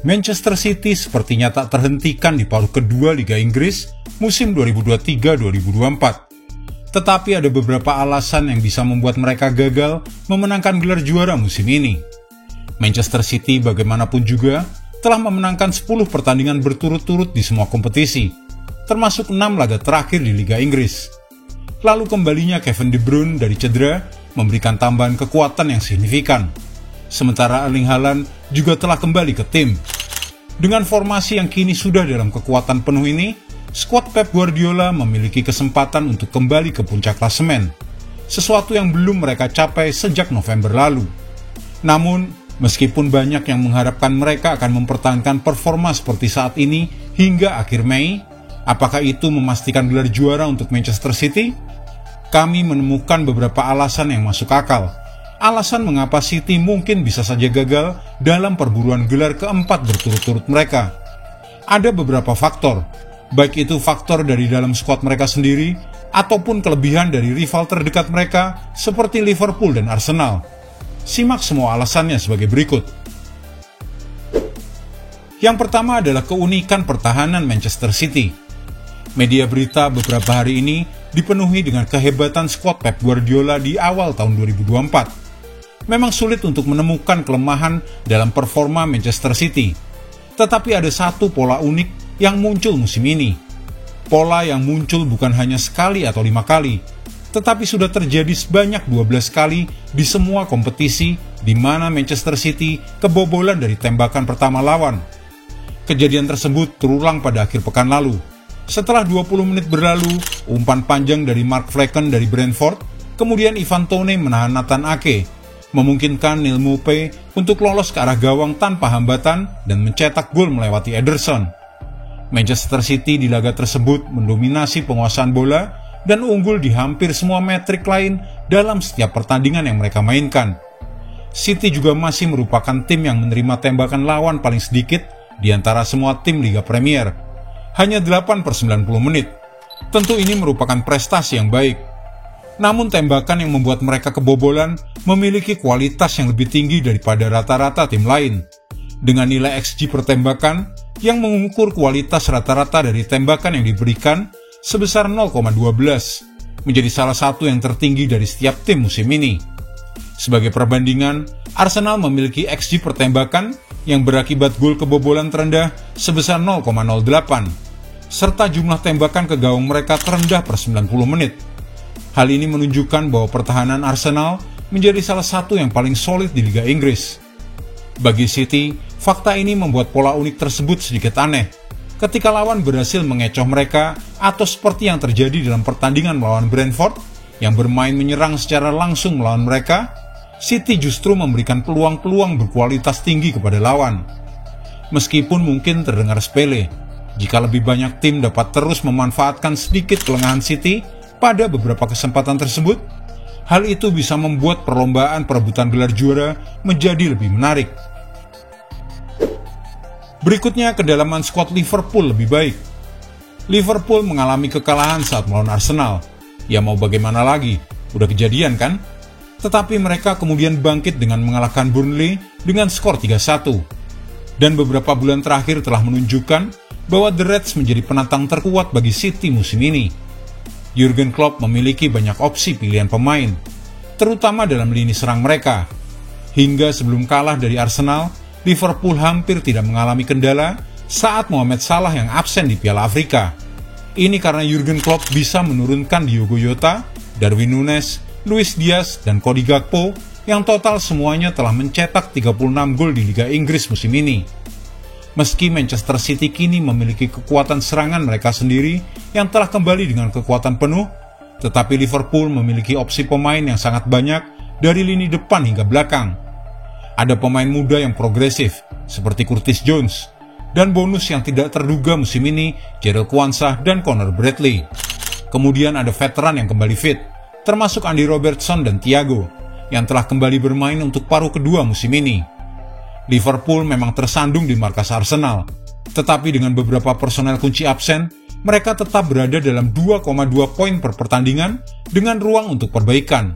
Manchester City sepertinya tak terhentikan di paruh kedua Liga Inggris musim 2023-2024. Tetapi ada beberapa alasan yang bisa membuat mereka gagal memenangkan gelar juara musim ini. Manchester City bagaimanapun juga telah memenangkan 10 pertandingan berturut-turut di semua kompetisi, termasuk 6 laga terakhir di Liga Inggris. Lalu kembalinya Kevin De Bruyne dari cedera memberikan tambahan kekuatan yang signifikan. Sementara Erling Haaland juga telah kembali ke tim. Dengan formasi yang kini sudah dalam kekuatan penuh ini, skuad Pep Guardiola memiliki kesempatan untuk kembali ke puncak klasemen, sesuatu yang belum mereka capai sejak November lalu. Namun, meskipun banyak yang mengharapkan mereka akan mempertahankan performa seperti saat ini hingga akhir Mei, apakah itu memastikan gelar juara untuk Manchester City? Kami menemukan beberapa alasan yang masuk akal. Alasan mengapa City mungkin bisa saja gagal dalam perburuan gelar keempat berturut-turut mereka. Ada beberapa faktor, baik itu faktor dari dalam skuad mereka sendiri, ataupun kelebihan dari rival terdekat mereka seperti Liverpool dan Arsenal. Simak semua alasannya sebagai berikut. Yang pertama adalah keunikan pertahanan Manchester City. Media berita beberapa hari ini dipenuhi dengan kehebatan skuad Pep Guardiola di awal tahun 2024. Memang sulit untuk menemukan kelemahan dalam performa Manchester City. Tetapi ada satu pola unik yang muncul musim ini. Pola yang muncul bukan hanya sekali atau 5 kali, tetapi sudah terjadi sebanyak 12 kali di semua kompetisi di mana Manchester City kebobolan dari tembakan pertama lawan. Kejadian tersebut terulang pada akhir pekan lalu. Setelah 20 menit berlalu, umpan panjang dari Mark Flekken dari Brentford, kemudian Ivan Toney menahan Nathan Ake, memungkinkan Neil Maupay untuk lolos ke arah gawang tanpa hambatan dan mencetak gol melewati Ederson. Manchester City di laga tersebut mendominasi penguasaan bola dan unggul di hampir semua metrik lain dalam setiap pertandingan yang mereka mainkan. City juga masih merupakan tim yang menerima tembakan lawan paling sedikit di antara semua tim Liga Premier, hanya 8/90 menit. Tentu ini merupakan prestasi yang baik. Namun tembakan yang membuat mereka kebobolan memiliki kualitas yang lebih tinggi daripada rata-rata tim lain. Dengan nilai XG per tembakan yang mengukur kualitas rata-rata dari tembakan yang diberikan sebesar 0,12, menjadi salah satu yang tertinggi dari setiap tim musim ini. Sebagai perbandingan, Arsenal memiliki XG per tembakan yang berakibat gol kebobolan terendah sebesar 0,08, serta jumlah tembakan ke gawang mereka terendah per 90 menit. Hal ini menunjukkan bahwa pertahanan Arsenal menjadi salah satu yang paling solid di Liga Inggris. Bagi City, fakta ini membuat pola unik tersebut sedikit aneh. Ketika lawan berhasil mengecoh mereka, atau seperti yang terjadi dalam pertandingan melawan Brentford, yang bermain menyerang secara langsung melawan mereka, City justru memberikan peluang-peluang berkualitas tinggi kepada lawan. Meskipun mungkin terdengar sepele, jika lebih banyak tim dapat terus memanfaatkan sedikit kelengahan City pada beberapa kesempatan tersebut, hal itu bisa membuat perlombaan perebutan gelar juara menjadi lebih menarik. Berikutnya, kedalaman skuad Liverpool lebih baik. Liverpool mengalami kekalahan saat melawan Arsenal. Ya mau bagaimana lagi, udah kejadian kan? Tetapi mereka kemudian bangkit dengan mengalahkan Burnley dengan skor 3-1. Dan beberapa bulan terakhir telah menunjukkan bahwa The Reds menjadi penantang terkuat bagi City musim ini. Jurgen Klopp memiliki banyak opsi pilihan pemain, terutama dalam lini serang mereka. Hingga sebelum kalah dari Arsenal, Liverpool hampir tidak mengalami kendala saat Mohamed Salah yang absen di Piala Afrika. Ini karena Jurgen Klopp bisa menurunkan Diogo Jota, Darwin Núñez, Luis Diaz, dan Cody Gakpo yang total semuanya telah mencetak 36 gol di Liga Inggris musim ini. Meski Manchester City kini memiliki kekuatan serangan mereka sendiri yang telah kembali dengan kekuatan penuh, tetapi Liverpool memiliki opsi pemain yang sangat banyak dari lini depan hingga belakang. Ada pemain muda yang progresif, seperti Curtis Jones, dan bonus yang tidak terduga musim ini, Jarell Quansah dan Connor Bradley. Kemudian ada veteran yang kembali fit, termasuk Andy Robertson dan Thiago, yang telah kembali bermain untuk paruh kedua musim ini. Liverpool memang tersandung di markas Arsenal, tetapi dengan beberapa personel kunci absen, mereka tetap berada dalam 2,2 poin per pertandingan dengan ruang untuk perbaikan.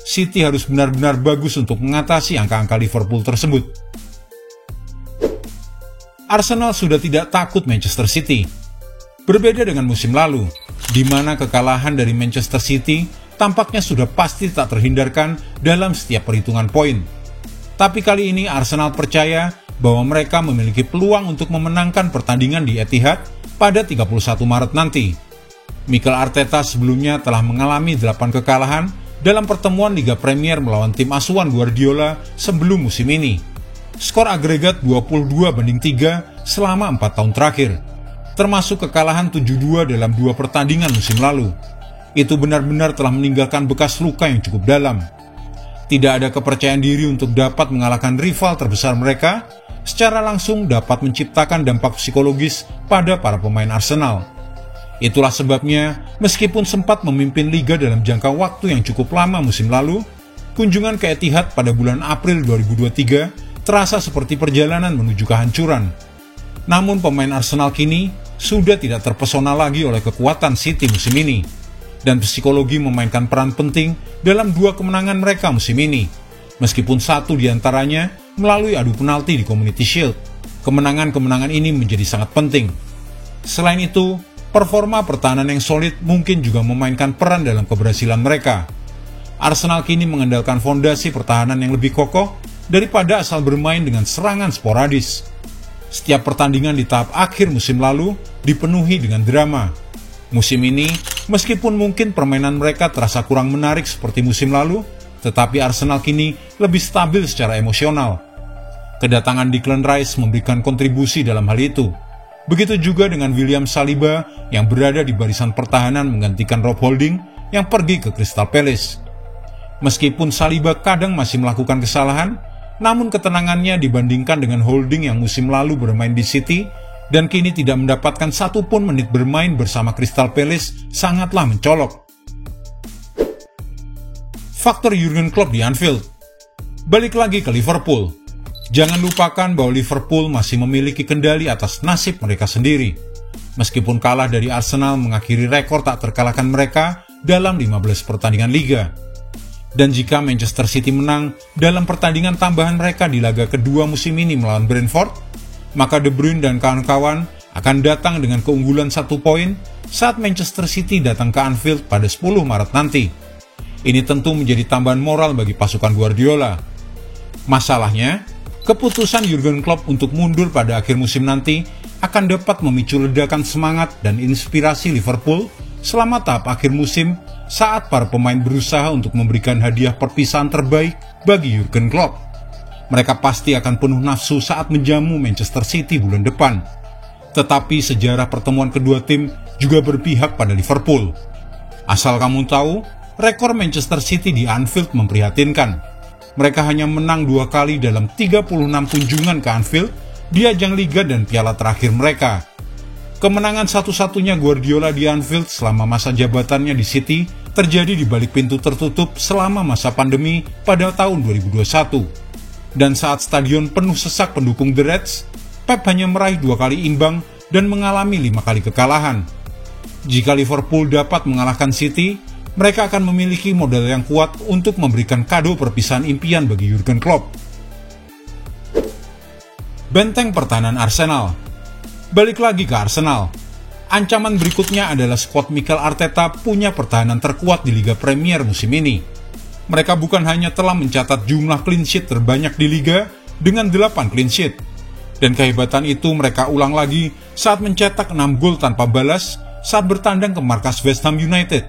City harus benar-benar bagus untuk mengatasi angka-angka Liverpool tersebut. Arsenal sudah tidak takut Manchester City. Berbeda dengan musim lalu, di mana kekalahan dari Manchester City tampaknya sudah pasti tak terhindarkan dalam setiap perhitungan poin. Tapi kali ini Arsenal percaya bahwa mereka memiliki peluang untuk memenangkan pertandingan di Etihad pada 31 Maret nanti. Mikel Arteta sebelumnya telah mengalami 8 kekalahan dalam pertemuan Liga Premier melawan tim asuhan Guardiola sebelum musim ini. Skor agregat 22-3 selama 4 tahun terakhir, termasuk kekalahan 7-2 dalam 2 pertandingan musim lalu. Itu benar-benar telah meninggalkan bekas luka yang cukup dalam. Tidak ada kepercayaan diri untuk dapat mengalahkan rival terbesar mereka, secara langsung dapat menciptakan dampak psikologis pada para pemain Arsenal. Itulah sebabnya, meskipun sempat memimpin liga dalam jangka waktu yang cukup lama musim lalu, kunjungan ke Etihad pada bulan April 2023 terasa seperti perjalanan menuju kehancuran. Namun pemain Arsenal kini sudah tidak terpesona lagi oleh kekuatan City musim ini, dan psikologi memainkan peran penting dalam 2 kemenangan mereka musim ini, meskipun satu diantaranya melalui adu penalti di Community Shield. Kemenangan-kemenangan ini menjadi sangat penting. Selain itu, performa pertahanan yang solid mungkin juga memainkan peran dalam keberhasilan mereka. Arsenal kini mengandalkan fondasi pertahanan yang lebih kokoh daripada asal bermain dengan serangan sporadis. Setiap pertandingan di tahap akhir musim lalu dipenuhi dengan drama. Musim ini, meskipun mungkin permainan mereka terasa kurang menarik seperti musim lalu, tetapi Arsenal kini lebih stabil secara emosional. Kedatangan Declan Rice memberikan kontribusi dalam hal itu. Begitu juga dengan William Saliba yang berada di barisan pertahanan menggantikan Rob Holding yang pergi ke Crystal Palace. Meskipun Saliba kadang masih melakukan kesalahan, namun ketenangannya dibandingkan dengan Holding yang musim lalu bermain di City dan kini tidak mendapatkan satupun menit bermain bersama Crystal Palace sangatlah mencolok. Faktor Jurgen Klopp di Anfield. Balik lagi ke Liverpool. Jangan lupakan bahwa Liverpool masih memiliki kendali atas nasib mereka sendiri. Meskipun kalah dari Arsenal mengakhiri rekor tak terkalahkan mereka dalam 15 pertandingan liga. Dan jika Manchester City menang dalam pertandingan tambahan mereka di laga kedua musim ini melawan Brentford, maka De Bruyne dan kawan-kawan akan datang dengan keunggulan 1 poin saat Manchester City datang ke Anfield pada 10 Maret nanti. Ini tentu menjadi tambahan moral bagi pasukan Guardiola. Masalahnya, keputusan Jurgen Klopp untuk mundur pada akhir musim nanti akan dapat memicu ledakan semangat dan inspirasi Liverpool selama tahap akhir musim saat para pemain berusaha untuk memberikan hadiah perpisahan terbaik bagi Jurgen Klopp. Mereka pasti akan penuh nafsu saat menjamu Manchester City bulan depan. Tetapi sejarah pertemuan kedua tim juga berpihak pada Liverpool. Asal kamu tahu, rekor Manchester City di Anfield memprihatinkan. Mereka hanya menang 2 kali dalam 36 kunjungan ke Anfield di ajang Liga dan Piala terakhir mereka. Kemenangan satu-satunya Guardiola di Anfield selama masa jabatannya di City terjadi di balik pintu tertutup selama masa pandemi pada tahun 2021. Dan saat stadion penuh sesak pendukung The Reds, Pep hanya meraih 2 kali imbang dan mengalami 5 kali kekalahan. Jika Liverpool dapat mengalahkan City, mereka akan memiliki modal yang kuat untuk memberikan kado perpisahan impian bagi Jurgen Klopp. Benteng pertahanan Arsenal. Balik lagi ke Arsenal. Ancaman berikutnya adalah skuad Mikel Arteta punya pertahanan terkuat di Liga Premier musim ini. Mereka bukan hanya telah mencatat jumlah clean sheet terbanyak di Liga dengan 8 clean sheet. Dan kehebatan itu mereka ulang lagi saat mencetak 6 gol tanpa balas saat bertandang ke markas West Ham United.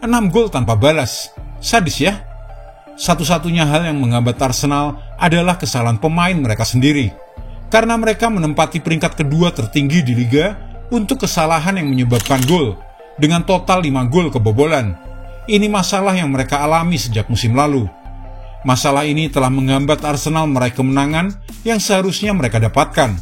6 gol tanpa balas. Sadis ya? Satu-satunya hal yang menghambat Arsenal adalah kesalahan pemain mereka sendiri. Karena mereka menempati peringkat kedua tertinggi di Liga untuk kesalahan yang menyebabkan gol, dengan total 5 gol kebobolan. Ini masalah yang mereka alami sejak musim lalu. Masalah ini telah menghambat Arsenal meraih kemenangan yang seharusnya mereka dapatkan.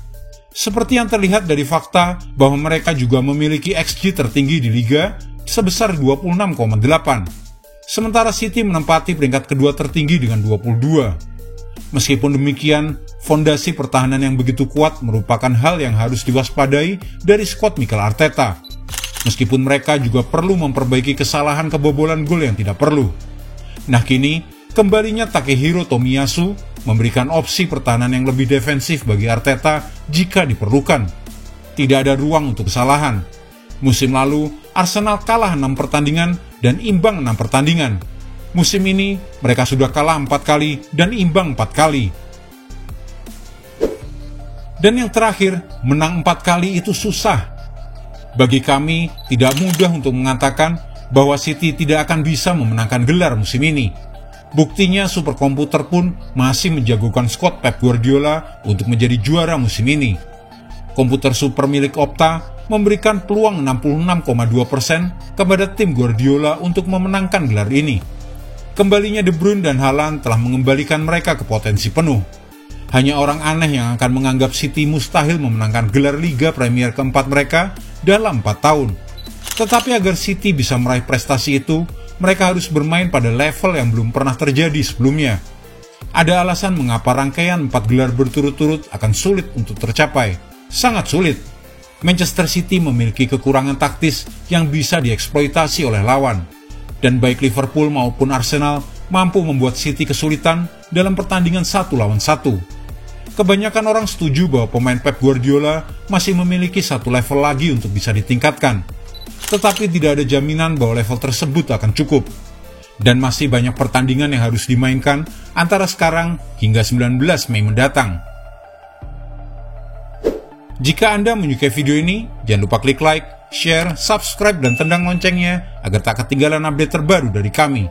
Seperti yang terlihat dari fakta bahwa mereka juga memiliki XG tertinggi di Liga sebesar 26,8. Sementara City menempati peringkat kedua tertinggi dengan 22. Meskipun demikian, fondasi pertahanan yang begitu kuat merupakan hal yang harus diwaspadai dari skuad Mikel Arteta. Meskipun mereka juga perlu memperbaiki kesalahan kebobolan gol yang tidak perlu. Nah kini, kembalinya Takehiro Tomiyasu memberikan opsi pertahanan yang lebih defensif bagi Arteta jika diperlukan. Tidak ada ruang untuk kesalahan. Musim lalu, Arsenal kalah 6 pertandingan dan imbang 6 pertandingan. Musim ini, mereka sudah kalah 4 kali dan imbang 4 kali. Dan yang terakhir, menang 4 kali itu susah. Bagi kami, tidak mudah untuk mengatakan bahwa City tidak akan bisa memenangkan gelar musim ini. Buktinya superkomputer pun masih menjagokan skuad Pep Guardiola untuk menjadi juara musim ini. Komputer super milik Opta memberikan peluang 66,2% kepada tim Guardiola untuk memenangkan gelar ini. Kembalinya De Bruyne dan Haaland telah mengembalikan mereka ke potensi penuh. Hanya orang aneh yang akan menganggap City mustahil memenangkan gelar Liga Premier keempat mereka dalam 4 tahun. Tetapi agar City bisa meraih prestasi itu, mereka harus bermain pada level yang belum pernah terjadi sebelumnya. Ada alasan mengapa rangkaian 4 gelar berturut-turut akan sulit untuk tercapai. Sangat sulit. Manchester City memiliki kekurangan taktis yang bisa dieksploitasi oleh lawan. Dan baik Liverpool maupun Arsenal mampu membuat City kesulitan dalam pertandingan 1 lawan 1. Kebanyakan orang setuju bahwa pemain Pep Guardiola masih memiliki satu level lagi untuk bisa ditingkatkan. Tetapi tidak ada jaminan bahwa level tersebut akan cukup. Dan masih banyak pertandingan yang harus dimainkan antara sekarang hingga 19 Mei mendatang. Jika Anda menyukai video ini, jangan lupa klik like, share, subscribe, dan tendang loncengnya agar tak ketinggalan update terbaru dari kami.